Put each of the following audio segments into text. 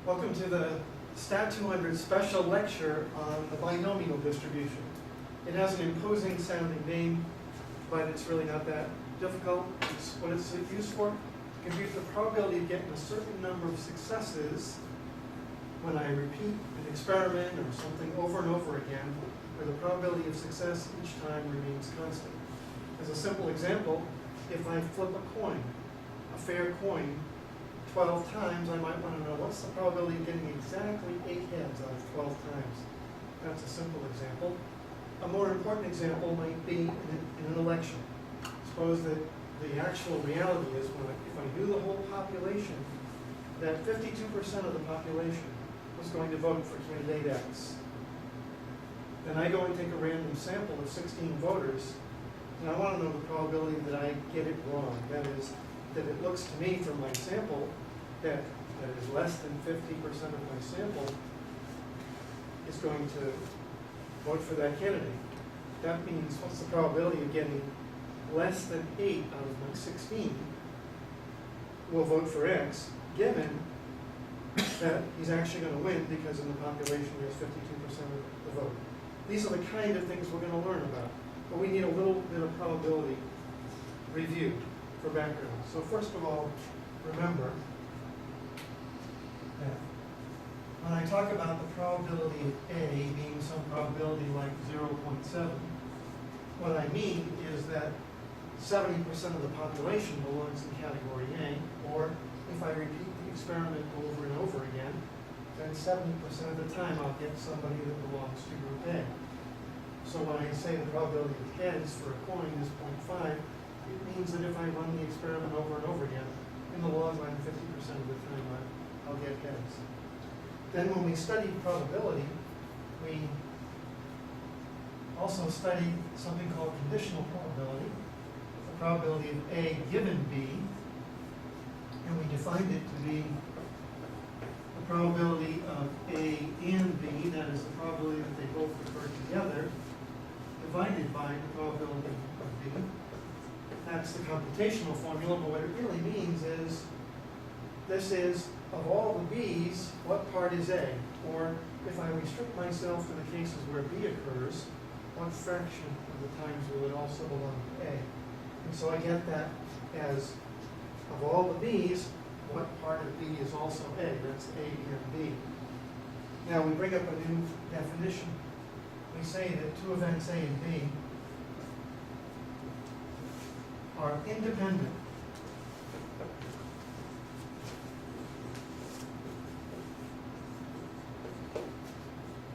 Welcome to the Stat200 special lecture on the binomial distribution. It has an imposing sounding name, but it's really not that difficult. What it's used for? To compute the probability of getting a certain number of successes when I repeat an experiment or something over and over again, where the probability of success each time remains constant. As a simple example, if I flip a coin, a fair coin, 12 times, I might want to know what's the probability of getting exactly 8 heads out of 12 times. That's a simple example. A more important example might be in an election. Suppose that the actual reality is if I knew the whole population, that 52% of the population was going to vote for candidate X. Then I go and take a random sample of 16 voters, and I want to know the probability that I get it wrong. That is, that it looks to me from my sample that is less than 50% of my sample is going to vote for that candidate. That means what's the probability of getting less than 8 out of my 16 will vote for X, given that he's actually going to win because in the population there's 52% of the vote. These are the kind of things we're going to learn about. But we need a little bit of probability review for background. So first of all, remember that when I talk about the probability of A being some probability like 0.7, what I mean is that 70% of the population belongs in category A, or if I repeat the experiment over and over again, then 70% of the time I'll get somebody that belongs to group A. So when I say the probability of heads for a coin is 0.5, it means that if I run the experiment over and over again, in the long run, 50% of the time I'll get heads. Then when we study probability, we also study something called conditional probability, the probability of A given B, and we defined it to be the probability of A and B, that is the probability that they both occur together, divided by the probability of B. That's the computational formula, but what it really means is, this is, of all the B's, what part is A? Or if I restrict myself to the cases where B occurs, what fraction of the times will it also belong to A? And so I get that as, of all the B's, what part of B is also A? That's A and B. Now we bring up a new definition. We say that two events A and B are independent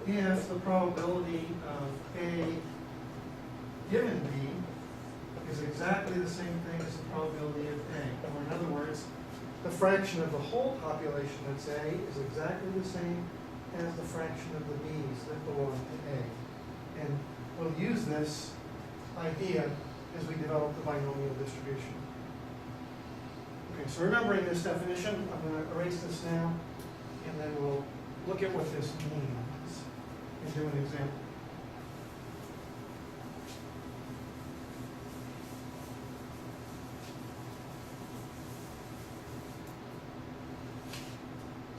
if the probability of A given B is exactly the same thing as the probability of A. Or in other words, the fraction of the whole population that's A is exactly the same as the fraction of the B's that belong to A. And we'll use this idea as we develop the binomial distribution. Okay, so remembering this definition, I'm going to erase this now, and then we'll look at what this means and do an example.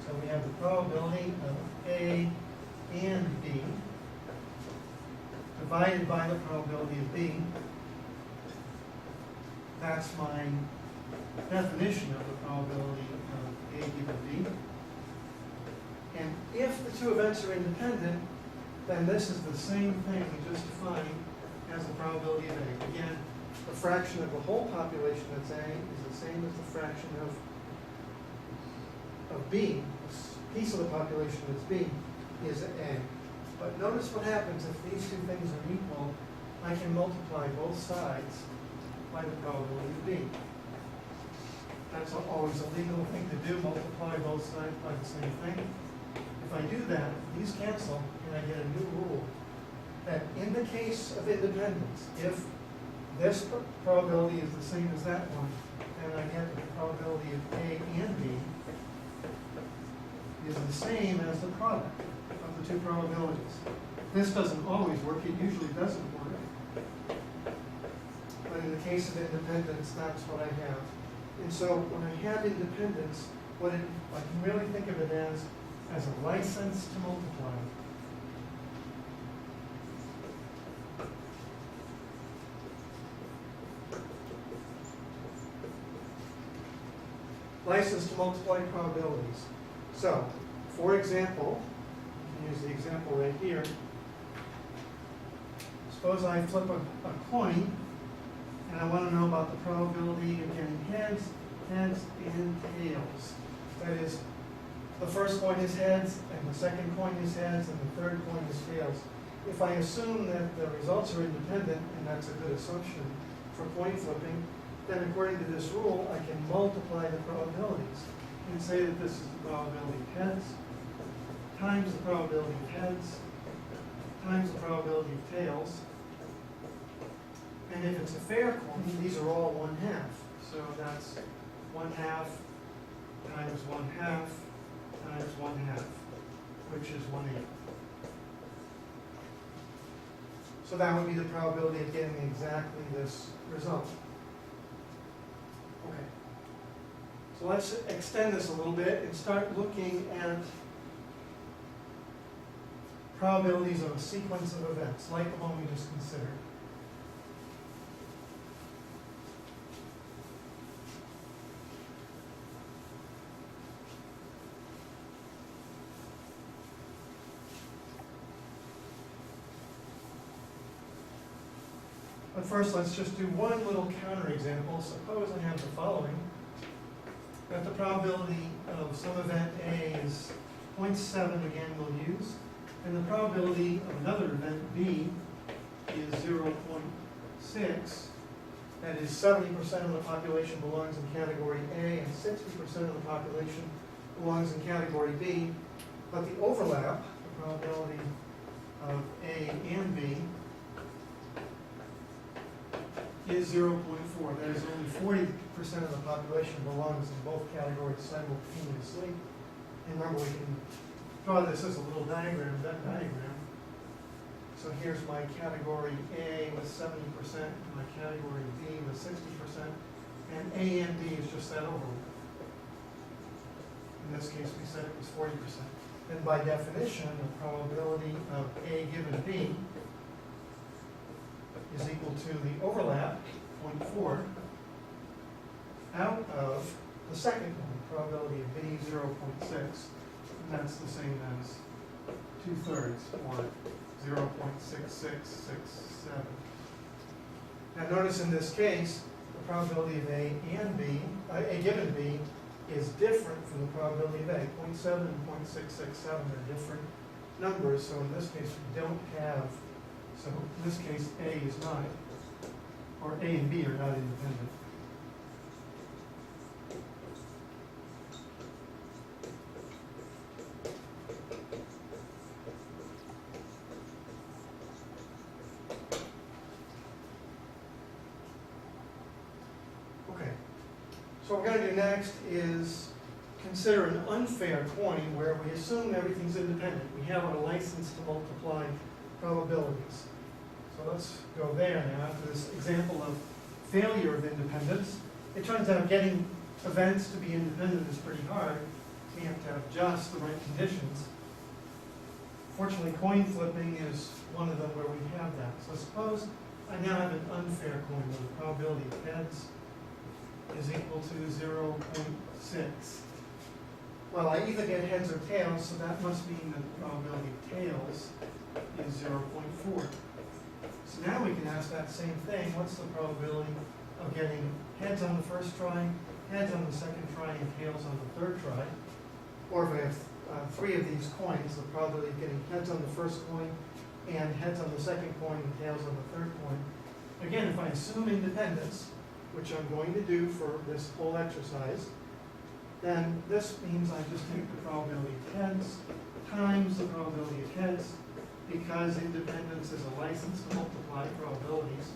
So we have the probability of A and B divided by the probability of B. That's my definition of the probability of A given B. And if the two events are independent, then this is the same thing we just defined as the probability of A. Again, the fraction of the whole population that's A is the same as the fraction of B. This piece of the population that's B is A. But notice what happens if these two things are equal. I can multiply both sides by the probability of B. That's always a legal thing to do, multiply both sides by the same thing. If I do that, these cancel, and I get a new rule that in the case of independence, if this probability is the same as that one, then I get the probability of A and B is the same as the product of the two probabilities. This doesn't always work, it usually doesn't work. But in the case of independence, that's what I have. And so when I have independence, I can really think of it as a license to multiply. License to multiply probabilities. So, for example, I'll use the example right here. Suppose I flip a coin, and I want to know about the probability of getting heads, and tails. That is, the first coin is heads, and the second coin is heads, and the third coin is tails. If I assume that the results are independent, and that's a good assumption for coin flipping, then according to this rule, I can multiply the probabilities and say that this is the probability of heads times the probability of heads times the probability of tails. And if it's a fair coin, these are all 1/2. So that's 1/2 times 1/2 times 1/2, which is 1/8. So that would be the probability of getting exactly this result. Okay. So let's extend this a little bit and start looking at probabilities of a sequence of events, like the one we just considered. But first, let's just do one little counterexample. Suppose I have the following, that the probability of some event A is 0.7, again we'll use, and the probability of another event B is 0.6. That is, 70% of the population belongs in category A and 60% of the population belongs in category B. But the overlap, the probability of A and B, is 0.4. That is, only 40% of the population belongs in both categories simultaneously. And remember, we can draw this as a little diagram, Venn diagram. So here's my category A with 70%, my category B with 60%, and A and B is just that overlap. In this case, we said it was 40%. And by definition, the probability of A given B is equal to the overlap, 0.4, out of the second one, probability of B, 0.6, and that's the same as 2/3, or 0.6667. Now notice in this case, the probability of A and B, A given B, is different from the probability of A. 0.7 and 0.667 are different numbers, so in this case we don't have. So in this case, A is not, or A and B are not independent. Okay. So what we're going to do next is consider an unfair coin where we assume everything's independent. We have our license to multiply probabilities. So let's go there now. After this example of failure of independence, it turns out getting events to be independent is pretty hard. We have to have just the right conditions. Fortunately, coin flipping is one of them where we have that. So suppose I now have an unfair coin where the probability of heads is equal to 0.6. Well, I either get heads or tails, so that must mean that the probability of tails is 0.4. So now we can ask that same thing. What's the probability of getting heads on the first try, heads on the second try, and tails on the third try? Or if I have 3 of these coins, the probability of getting heads on the first coin, and heads on the second coin, and tails on the third coin. Again, if I assume independence, which I'm going to do for this whole exercise, then this means I just take the probability of heads times the probability of heads, because independence is a license to multiply probabilities.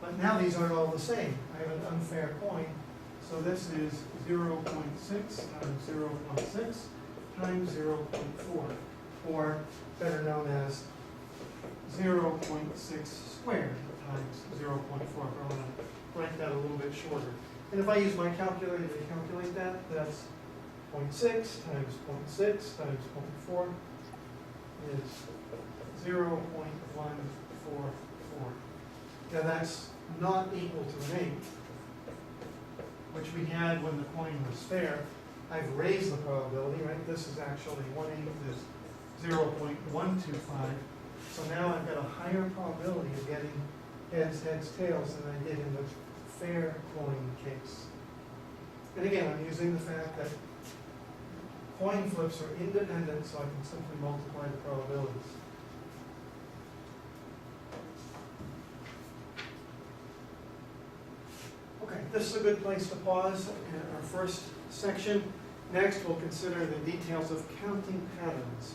But now these aren't all the same. I have an unfair coin, so this is 0.6 times 0.6 times 0.4, or better known as 0.6 squared times 0.4. But I want to write that a little bit shorter. And if I use my calculator to calculate that, that's 0.6 times 0.6 times 0.4 is 0.144. Now that's not equal to an 8, which we had when the coin was fair. I've raised the probability, right? This is actually 1/8 is 0.125. So now I've got a higher probability of getting heads, heads, tails than I did in the fair coin case. And again, I'm using the fact that coin flips are independent, so I can simply multiply the probabilities. Okay, this is a good place to pause in our first section. Next, we'll consider the details of counting patterns.